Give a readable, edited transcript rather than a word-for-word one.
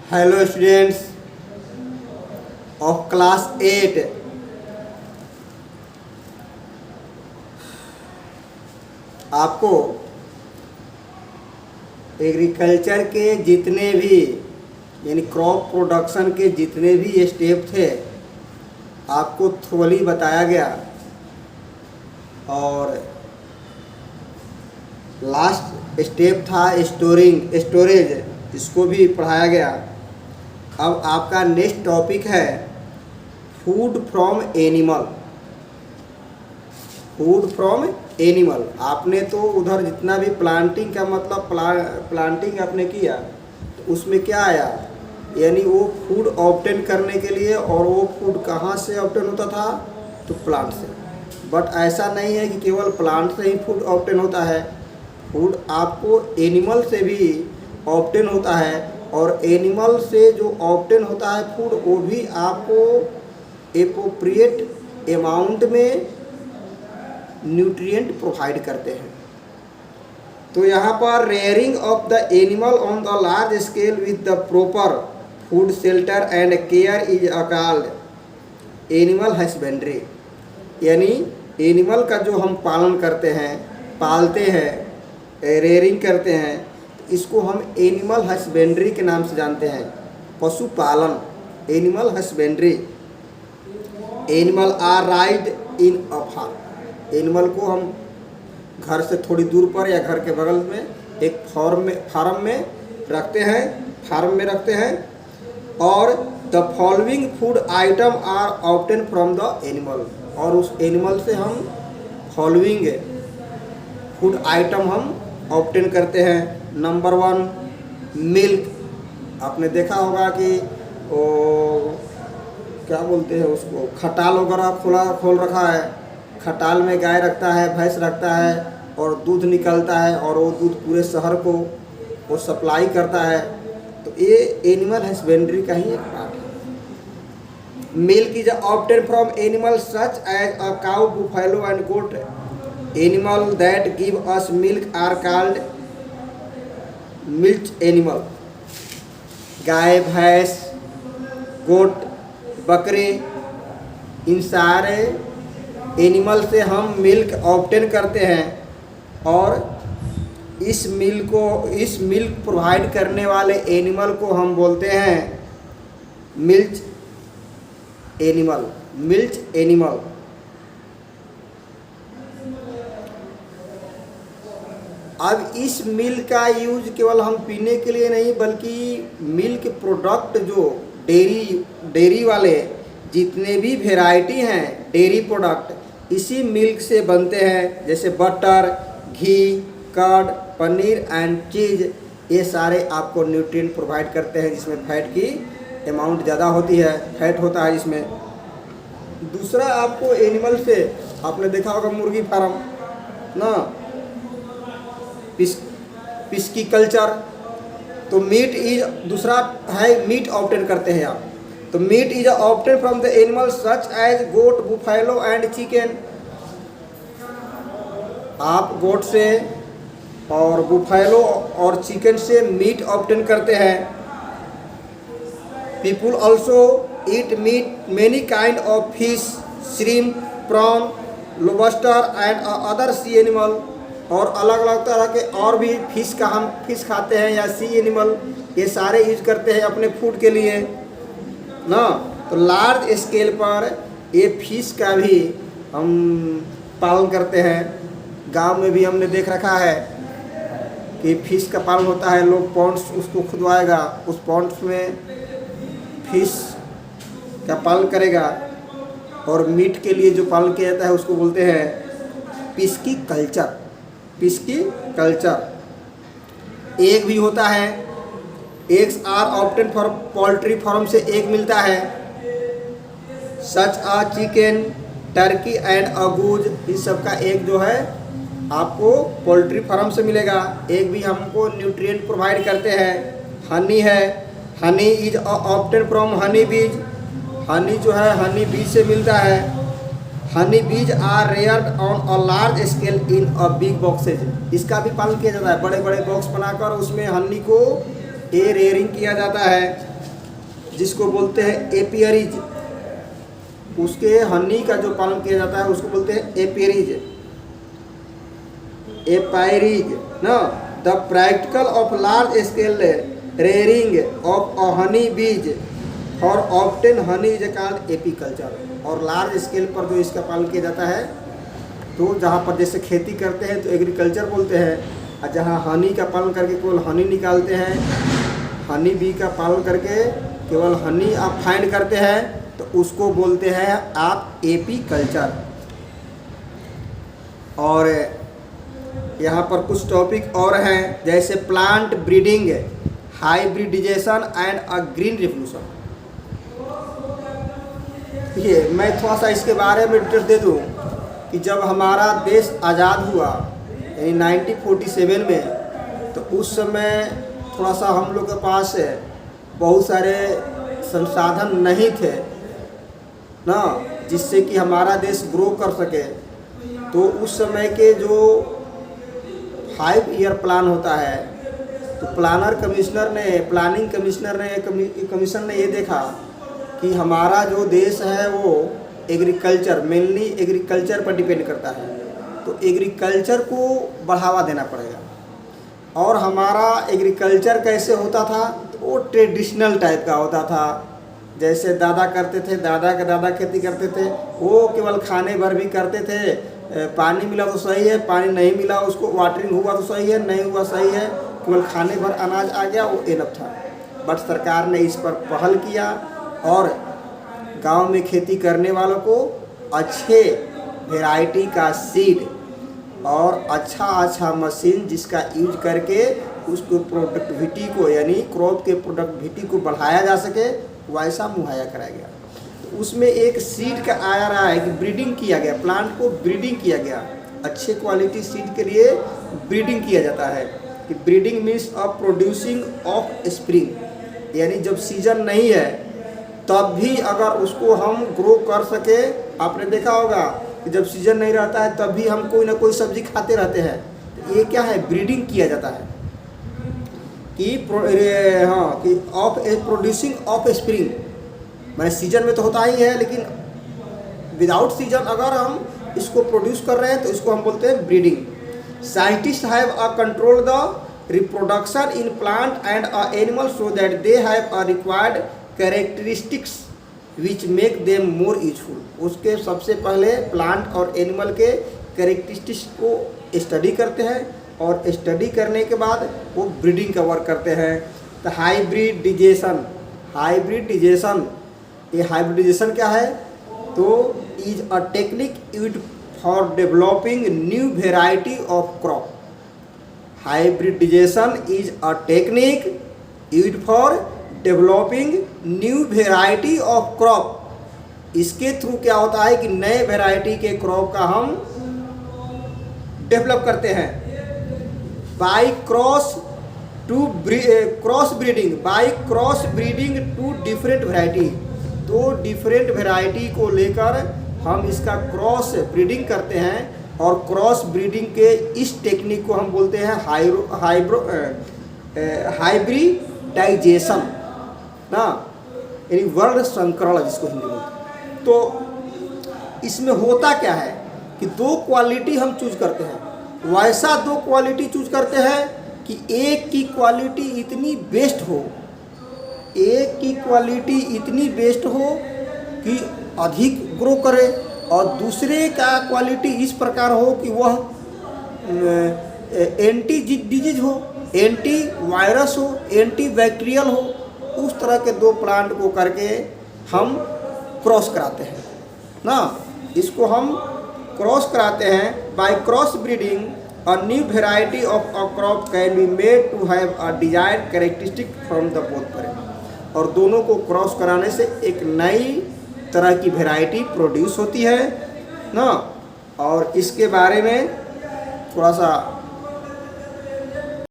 Hello students of class 8। आपको agriculture के जितने भी यानी क्रॉप प्रोडक्शन के जितने भी स्टेप थे आपको थोड़ी बताया गया और लास्ट स्टेप था स्टोरेज, इसको भी पढ़ाया गया। अब आपका नेक्स्ट टॉपिक है food from animal. Food from animal आपने तो उधर जितना भी प्लांटिंग का मतलब प्लांटिंग आपने किया तो उसमें क्या आया, यानी वो फूड ऑब्टेन करने के लिए, और वो फूड कहाँ से ऑब्टेन होता था तो प्लांट से। बट ऐसा नहीं है कि केवल प्लांट से ही फूड ऑब्टेन होता है, फूड आपको एनिमल से भी ऑब्टेन होता है, और एनिमल से जो ऑब्टेन होता है फूड वो भी आपको एप्रोप्रिएट अमाउंट में न्यूट्रिएंट प्रोवाइड करते हैं। तो यहाँ पर rearing of the animal on the large scale with the proper food shelter and care is called animal husbandry. यानी एनिमल का जो हम पालन करते हैं, पालते हैं, रेयरिंग करते हैं, इसको हम एनिमल हस्बेंड्री के नाम से जानते हैं, पशुपालन, animal husbandry. Animal are raised in a farm. Animal को हम घर से थोड़ी दूर पर या घर के बगल में एक फार्म में रखते हैं और the following food item are obtain from the animal. और उस एनिमल से हम फॉलोइंग फूड आइटम हम ऑब्टेन करते हैं। Number 1 milk. आपने देखा होगा कि वो क्या बोलते हैं उसको, खटाल वगैरह खोल रखा है, खटाल में गाय रखता है, भैंस रखता है और दूध निकलता है और वो दूध पूरे शहर को वो सप्लाई करता है। तो ये एनिमल हस्बेंड्री का ही एक पार्ट है। Milk is obtain from animal such as a cow, buffalo and goat. Animal that give us milk are called milk animal. गाय, भैंस, गोट, बकरे, इन सारे एनिमल से हम मिल्क ऑब्टेन करते हैं और इस मिल्क प्रोवाइड करने वाले एनिमल को हम बोलते हैं मिल्क एनिमल। अब इस मिल्क का यूज केवल हम पीने के लिए नहीं, बल्कि मिल्क प्रोडक्ट जो डेयरी वाले जितने भी वेराइटी हैं डेयरी प्रोडक्ट इसी मिल्क से बनते हैं, जैसे butter, ghee, curd, paneer and cheese. ये सारे आपको न्यूट्रिएंट प्रोवाइड करते हैं जिसमें फैट की अमाउंट ज़्यादा होती है, फैट होता है इसमें। दूसरा आपको एनिमल से आपने देखा होगा मुर्गी फार्म ना, पिस्की कल्चर। तो मीट इज दूसरा है, मीट ऑब्टेन करते हैं आप। तो meat is obtain from the animal such as goat, buffalo and chicken. आप गोट से और बुफेलो और चिकन से मीट ऑब्टेन करते हैं। People also eat meat many kind of fish, shrimp, prawn, lobster and other sea animal. और अलग अलग तरह के और भी हम फिश खाते हैं या सी एनिमल, ये सारे यूज करते हैं अपने फूड के लिए ना। तो लार्ज स्केल पर ये फिश का भी हम पालन करते हैं। गांव में भी हमने देख रखा है कि फिश का पालन होता है। लोग पॉन्ड्स उसको खुदवाएगा, उस पॉन्ड्स में फिश का पालन करेगा और मीट के लिए जो पालन किया जाता है उसको बोलते हैं पिस्की कल्चर। एग भी होता है। Eggs are obtain for poultry farm से एग मिलता है, such a chicken, turkey and a goose. इस सब का एग जो है आपको पोल्ट्री फार्म से मिलेगा। एग भी हमको न्यूट्रिएंट प्रोवाइड करते हैं। हनी है, honey is obtain from Honey बीज। हनी जो है हनी बीज से मिलता है। Honey bees are reared on a large scale in a big boxes. इसका भी पालन किया जाता है, बड़े बड़े बॉक्स बनाकर उसमें हनी को रेयरिंग किया जाता है। जिसको बोलते हैं एपियरीज, उसके हनी का जो पालन किया जाता है उसको बोलते हैं एपियरीज, एपायरीज ना। The practical of large scale rearing of a Honey बीज और obtain honey is called apiculture. और लार्ज स्केल पर जो इसका पालन किया जाता है, तो जहाँ पर जैसे खेती करते हैं तो एग्रीकल्चर बोलते हैं, और जहाँ हनी का पालन करके केवल हनी निकालते हैं, हनी बी का पालन करके केवल हनी आप फाइंड करते हैं, तो उसको बोलते हैं आप एपीकल्चर। और यहाँ पर कुछ टॉपिक और हैं, जैसे plant breeding, hybridization and a green revolution. ये मैं थोड़ा सा इसके बारे में डिटेल्स दे दूँ कि जब हमारा देश आज़ाद हुआ यानी 1947 में, तो उस समय थोड़ा सा हम लोग के पास बहुत सारे संसाधन नहीं थे ना, जिससे कि हमारा देश ग्रो कर सके। तो उस समय के जो 5 ईयर प्लान होता है, तो प्लानिंग कमिश्नर ने ये देखा कि हमारा जो देश है वो एग्रीकल्चर, मेनली एग्रीकल्चर पर डिपेंड करता है, तो एग्रीकल्चर को बढ़ावा देना पड़ेगा। और हमारा एग्रीकल्चर कैसे होता था, तो वो ट्रेडिशनल टाइप का होता था। जैसे दादा करते थे, दादा के दादा खेती करते थे, वो केवल खाने भर भी करते थे, पानी मिला तो सही है, पानी नहीं मिला उसको वाटरिंग हुआ तो सही है, नहीं हुआ सही है, केवल खाने भर अनाज आ गया वो इनफ था। बट सरकार ने इस पर पहल किया और गांव में खेती करने वालों को अच्छे वैरायटी का सीड और अच्छा मशीन जिसका यूज करके उसको प्रोडक्टिविटी को यानी क्रॉप के प्रोडक्टिविटी को बढ़ाया जा सके, वैसा मुहैया कराया गया। तो उसमें एक सीड का आया रहा है कि ब्रीडिंग किया गया, प्लांट को ब्रीडिंग किया गया। अच्छे क्वालिटी सीड के लिए ब्रीडिंग किया जाता है कि breeding means of producing of spring, यानी जब सीजन नहीं है तब भी अगर उसको हम ग्रो कर सके। आपने देखा होगा कि जब सीजन नहीं रहता है तब भी हम कोई ना कोई सब्जी खाते रहते हैं, तो ये क्या है, ब्रीडिंग किया जाता है कि ऑफ प्रोड्यूसिंग ऑफ स्प्रिंग, मैंने सीजन में तो होता ही है, लेकिन विदाउट सीजन अगर हम इसको प्रोड्यूस कर रहे हैं तो इसको हम बोलते हैं breeding. Scientist have control the reproduction in plant and animal so that they have required characteristics which make them more useful. उसके सबसे पहले प्लांट और एनिमल के कैरेक्टरिस्टिक्स को स्टडी करते हैं और स्टडी करने के बाद वो ब्रीडिंग का वर्क करते हैं। तो हाइब्रिडाइजेशन, ये हाइब्रिडाइजेशन क्या है, तो is a technique used for developing new variety of crop. Hybridization is a technique used for developing new variety of crop. इसके थ्रू क्या होता है कि नए वेराइटी के क्रॉप का हम डेवलप करते हैं। By cross breeding two different variety, तो डिफरेंट वेराइटी को लेकर हम इसका क्रॉस ब्रीडिंग करते हैं और क्रॉस ब्रीडिंग के इस टेक्निक को हम बोलते हैं हाइब्रिडाइजेशन ना, यानी वर्ण संकरण जिसको हिंदी में। तो इसमें होता क्या है कि 2 क्वालिटी हम चूज करते हैं, वैसा 2 क्वालिटी चूज करते हैं कि एक की क्वालिटी इतनी बेस्ट हो कि अधिक ग्रो करे, और दूसरे का क्वालिटी इस प्रकार हो कि वह एंटी डिजीज हो, एंटी वायरस हो, एंटी बैक्टीरियल हो। उस तरह के 2 प्लांट को करके हम क्रॉस कराते हैं ना, इसको हम क्रॉस कराते हैं। By cross breeding a new variety of a crop can be made to have a desired characteristic from the both parent. और दोनों को क्रॉस कराने से एक नई तरह की वेराइटी प्रोड्यूस होती है ना। और इसके बारे में थोड़ा सा